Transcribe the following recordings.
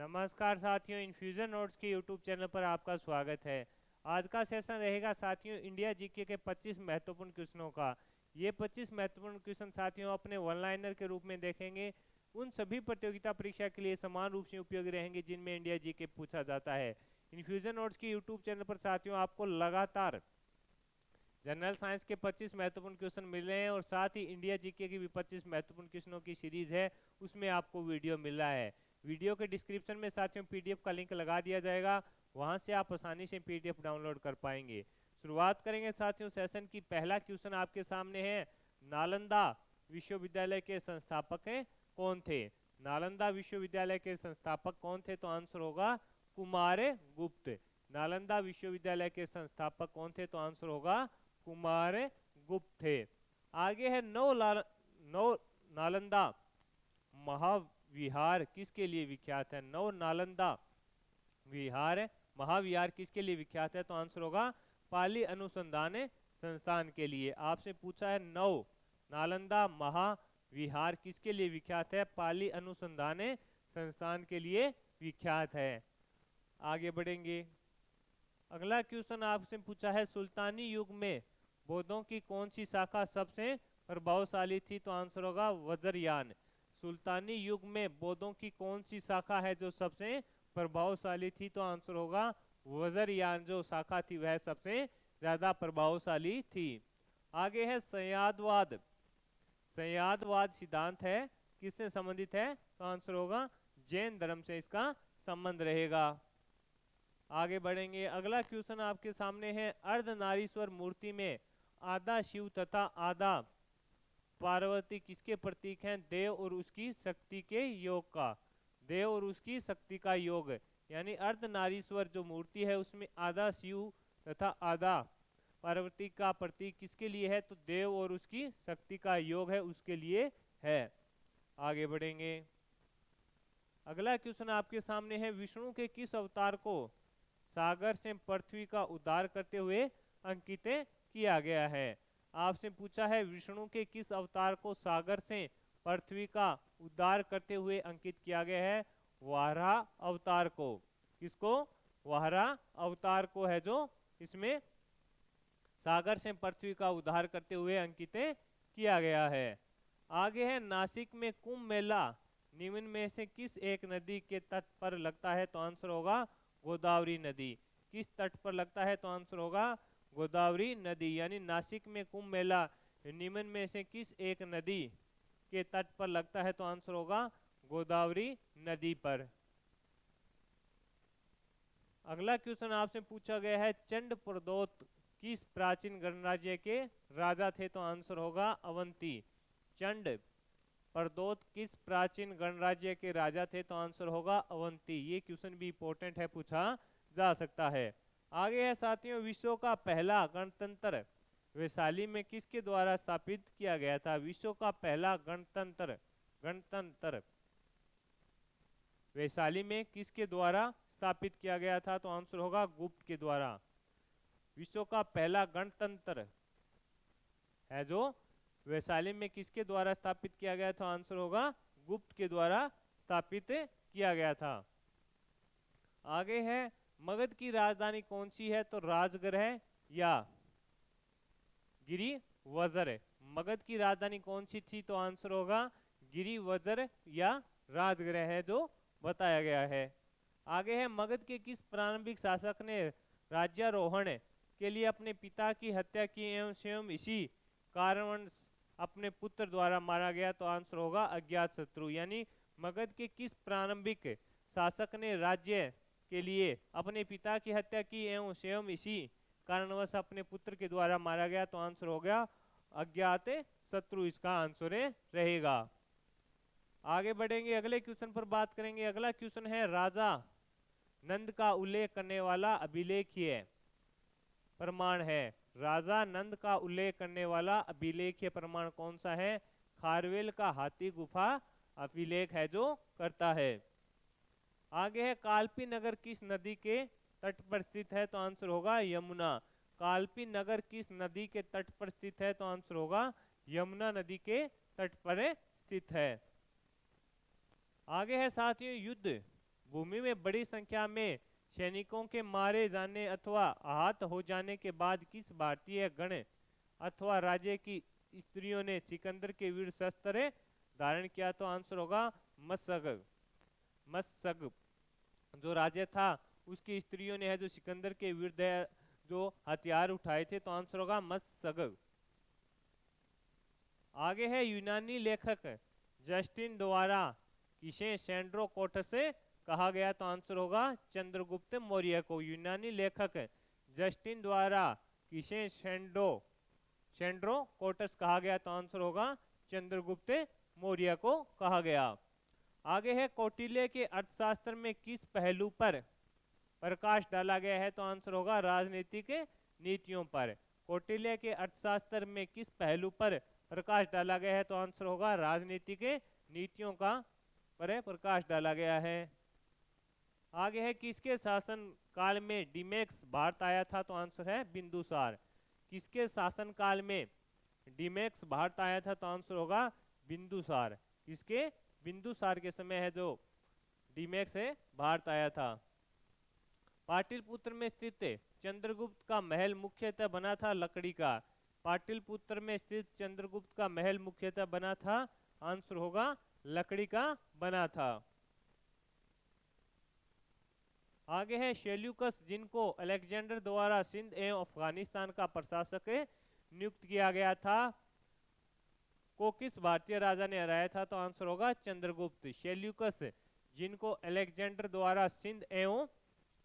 नमस्कार साथियों, infusion notes के यूट्यूब चैनल पर आपका स्वागत है। आज का सेशन रहेगा साथियों इंडिया जीके के 25 महत्वपूर्ण क्वेश्चनों का। ये 25 महत्वपूर्ण क्वेश्चन साथियों अपने वन लाइनर के रूप में देखेंगे। उन सभी प्रतियोगिता परीक्षा के लिए समान रूप से उपयोगी रहेंगे जिनमें इंडिया जीके पूछा जाता है। इन्फ्यूजन नोट्स के यूट्यूब चैनल पर साथियों आपको लगातार जनरल साइंस के 25 महत्वपूर्ण क्वेश्चन मिल रहे हैं और साथ ही इंडिया जीके की भी 25 महत्वपूर्ण क्वेश्चनों की सीरीज है, उसमें आपको वीडियो मिल रहा है। वीडियो के डिस्क्रिप्शन में साथियों पीडीएफ का लिंक लगा दिया जाएगा, वहां से आप आसानी से पीडीएफ डाउनलोड कर पाएंगे। शुरुआत करेंगे साथियों सेशन की। पहला क्वेश्चन आपके सामने है, नालंदा विश्वविद्यालय के संस्थापक कौन थे? नालंदा विश्वविद्यालय के संस्थापक कौन थे? तो आंसर होगा कुमार गुप्त। नालंदा विश्वविद्यालय के संस्थापक कौन थे? तो आंसर होगा कुमार गुप्त थे। आगे है नौ नालंदा महाविहार किसके लिए विख्यात है? नौ नालंदा विहार महाविहार किसके लिए विख्यात है? तो आंसर होगा पाली अनुसंधान संस्थान के लिए। आपसे पूछा है नौ नालंदा महाविहार किसके लिए विख्यात है? पाली अनुसंधान संस्थान के लिए विख्यात है। आगे बढ़ेंगे। अगला क्वेश्चन आपसे पूछा है, सुल्तानी युग में बौद्धों की कौन सी शाखा सबसे प्रभावशाली थी? तो आंसर होगा वज्रयान। सुल्तानी युग में बौद्धों की कौन सी शाखा है जो सबसे प्रभावशाली थी? तो आंसर होगा वज्रयान जो शाखा थी वह सबसे ज्यादा प्रभावशाली थी। आगे है संयादवाद। संयादवाद सिद्धांत है किससे संबंधित है? तो आंसर होगा जैन धर्म से इसका संबंध रहेगा। आगे बढ़ेंगे। अगला क्वेश्चन आपके सामने है, अर्धनारीश्वर मूर्ति में आधा शिव तथा आधा पार्वती किसके प्रतीक हैं? देव और उसकी शक्ति के योग का। देव और उसकी शक्ति का योग, यानी अर्धनारीश्वर जो मूर्ति है उसमें आधा शिव तथा आधा पार्वती का प्रतीक किसके लिए है? तो देव और उसकी शक्ति का योग है उसके लिए है। आगे बढ़ेंगे। अगला क्वेश्चन आपके सामने है, विष्णु के किस अवतार को सागर से पृथ्वी का उद्धार करते हुए अंकित किया गया है? आपसे पूछा है विष्णु के किस अवतार को सागर से पृथ्वी का उद्धार करते हुए अंकित किया गया है? वाराह अवतार को। किसको? वाराह अवतार को है जो इसमें सागर से पृथ्वी का उद्धार करते हुए अंकित किया गया है। आगे है, नासिक में कुंभ मेला निम्न में से किस एक नदी के तट पर लगता है? तो आंसर होगा गोदावरी नदी। किस तट पर लगता है? तो आंसर होगा गोदावरी नदी। यानी नासिक में कुंभ मेला निम्न में से किस एक नदी के तट पर लगता है? तो आंसर होगा गोदावरी नदी पर। अगला क्वेश्चन आपसे पूछा गया है, चंड प्रदोत किस प्राचीन गणराज्य के राजा थे? तो आंसर होगा अवंती। चंड प्रदोत किस प्राचीन गणराज्य के राजा थे? तो आंसर होगा अवंती। ये क्वेश्चन भी इंपॉर्टेंट है, पूछा जा सकता है। आगे है साथियों, विश्व का पहला गणतंत्र वैशाली में किसके द्वारा स्थापित किया गया था? विश्व का पहला गणतंत्र वैशाली में किसके द्वारा स्थापित किया गया था? तो आंसर होगा गुप्त के द्वारा। विश्व का पहला गणतंत्र है जो वैशाली में किसके द्वारा स्थापित किया गया था? आंसर होगा गुप्त के द्वारा स्थापित किया गया था। आगे है, मगध की राजधानी कौन सी है? तो राजगृह या गिरिवज्र। मगध की राजधानी कौन सी थी? तो आंसर होगा गिरिवज्र या राजगृह है जो बताया गया है। आगे है, मगध के किस प्रारंभिक शासक ने राज्यारोहण के लिए अपने पिता की हत्या की एवं स्वयं इसी कारण अपने पुत्र द्वारा मारा गया? तो आंसर होगा अज्ञात शत्रु। यानी मगध के किस प्रारंभिक शासक ने राज्य के लिए अपने पिता की हत्या की एवं स्वयं इसी कारणवश अपने पुत्र के द्वारा मारा गया? तो आंसर हो गया अज्ञात शत्रु, इसका आंसर रहेगा। आगे बढ़ेंगे, अगले क्वेश्चन पर बात करेंगे। अगला क्वेश्चन है, राजा नंद का उल्लेख करने वाला अभिलेखीय प्रमाण है। राजा नंद का उल्लेख करने वाला अभिलेखीय प्रमाण कौन सा है? खारवेल का हाथी गुफा अभिलेख है जो करता है। आगे है, कालपी नगर किस नदी के तट पर स्थित है? तो आंसर होगा यमुना। कालपी नगर किस नदी के तट पर स्थित है? तो आंसर होगा यमुना नदी के तट पर स्थित है। आगे है साथियों, युद्ध भूमि में बड़ी संख्या में सैनिकों के मारे जाने अथवा आहत हो जाने के बाद किस भारतीय गण अथवा राज्य की स्त्रियों ने सिकंदर के वीर शस्त्र धारण किया? तो आंसर होगा मशग। मशग जो राज्य था उसकी स्त्रियों ने है जो सिकंदर के विरुद्ध जो हथियार उठाए थे, तो आंसर होगा मशग। आगे है यूनानी लेखक जस्टिन द्वारा किसे सेंड्रोकोटस से कहा गया? तो आंसर होगा चंद्रगुप्त मौर्य को। यूनानी लेखक जस्टिन द्वारा किसे सेंड्रोकोटस कहा गया? तो आंसर होगा चंद्रगुप्त मौर्य को कहा गया। आगे है कौटिल्य के अर्थशास्त्र में किस पहलू पर प्रकाश डाला गया है? तो आंसर होगा राजनीतिक नीतियों पर। कौटिल्य के अर्थशास्त्र में किस पहलू पर प्रकाश डाला गया है? तो आंसर होगा राजनीतिक नीतियों का पर प्रकाश डाला गया है। आगे है किसके शासन काल में डिमेक्स भारत आया था? तो आंसर है बिंदुसार। किसके शासन काल में डिमेक्स भारत आया था? तो आंसर होगा बिंदुसार। किसके? बिंदुसार के समय है जो डिमेक्स है भारत आया था। पाटलिपुत्र में स्थित चंद्रगुप्त का महल मुख्यतः बना था लकड़ी का। पाटलिपुत्र में स्थित चंद्रगुप्त का महल मुख्यतः बना था, आंसर होगा लकड़ी का बना था। आगे है शेल्यूकस जिनको अलेक्जेंडर द्वारा सिंध एवं अफगानिस्तान का प्रशासक नियुक्त किया गया था, को किस भारतीय राजा ने हराया था? तो आंसर होगा चंद्रगुप्त। शेल्यूकस जिनको अलेक्जेंडर द्वारा सिंध एवं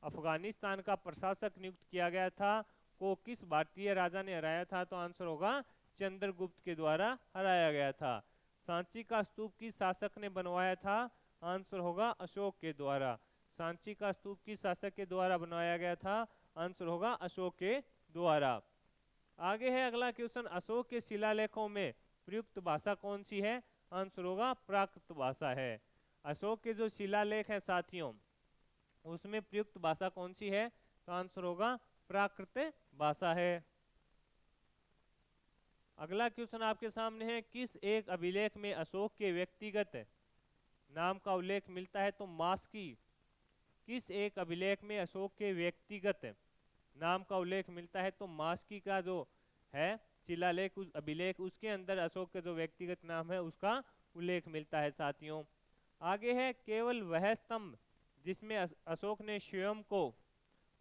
अफगानिस्तान का प्रशासक नियुक्त किया गया था, को किस भारतीय राजा ने हराया था? तो आंसर होगा चंद्रगुप्त के द्वारा हराया गया था। सांची का स्तूप किस शासक ने बनवाया था? आंसर होगा अशोक के द्वारा। सांची का स्तूप किस शासक के द्वारा बनवाया गया था? आंसर होगा अशोक के द्वारा। आगे है अगला क्वेश्चन, अशोक के शिलालेखों में प्रयुक्त भाषा कौन सी है? आंसर होगा प्राकृत भाषा है। अशोक के जो शिलालेख है साथियों, उसमें प्रयुक्त भाषा कौन सी है? तो आंसर होगा प्राकृत भाषा है। अगला क्वेश्चन आपके सामने है, किस एक अभिलेख में अशोक के व्यक्तिगत नाम का उल्लेख मिलता है? तो मास्की। किस एक अभिलेख में अशोक के व्यक्तिगत नाम का उल्लेख मिलता है? तो मास्की का जो है शिलालेख, उस अभिलेख, उसके अंदर अशोक के जो व्यक्तिगत नाम है उसका उल्लेख मिलता है साथियों। आगे है केवल वह स्तंभ जिसमें अशोक ने स्वयं को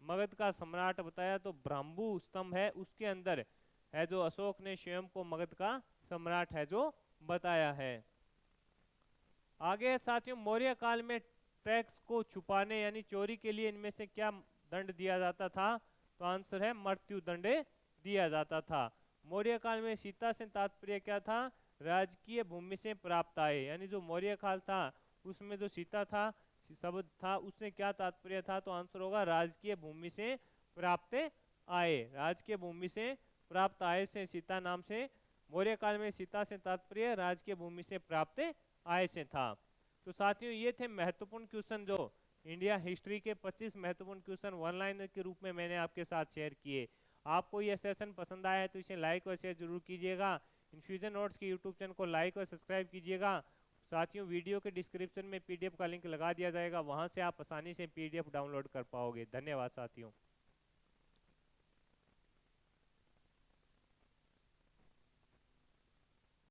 मगध का सम्राट बताया, तो ब्राह्मू स्तंभ है, उसके अंदर है जो अशोक ने स्वयं को मगध का सम्राट है जो बताया है। आगे है साथियों, मौर्य काल में टैक्स को छुपाने यानी चोरी के लिए इनमें से क्या दंड दिया जाता था? तो आंसर है मृत्यु दंड दिया जाता था। मौर्य काल में सीता से तात्पर्य क्या था? राजकीय भूमि से प्राप्त आए, यानी जो मौर्य काल था उसमें जो सीता था शब्द था उससे क्या तात्पर्य था? तो आंसर होगा राजकीय भूमि से प्राप्त आए। राजकीय भूमि से प्राप्त आय से सीता नाम से मौर्य काल में सीता से तात्पर्य राजकीय भूमि से प्राप्त आय से था। तो साथियों ये थे महत्वपूर्ण क्वेश्चन जो इंडिया हिस्ट्री के 25 महत्वपूर्ण क्वेश्चन वन लाइनर के रूप में मैंने आपके साथ शेयर किए। आपको यह सेशन पसंद आया है तो इसे लाइक और शेयर जरूर कीजिएगा। इन्फ्यूजन नोट्स के यूट्यूब चैनल को लाइक और सब्सक्राइब कीजिएगा। साथियों वीडियो के डिस्क्रिप्शन में पीडीएफ का लिंक लगा दिया जाएगा, वहां से आप आसानी से पीडीएफ डाउनलोड कर पाओगे। धन्यवाद साथियों।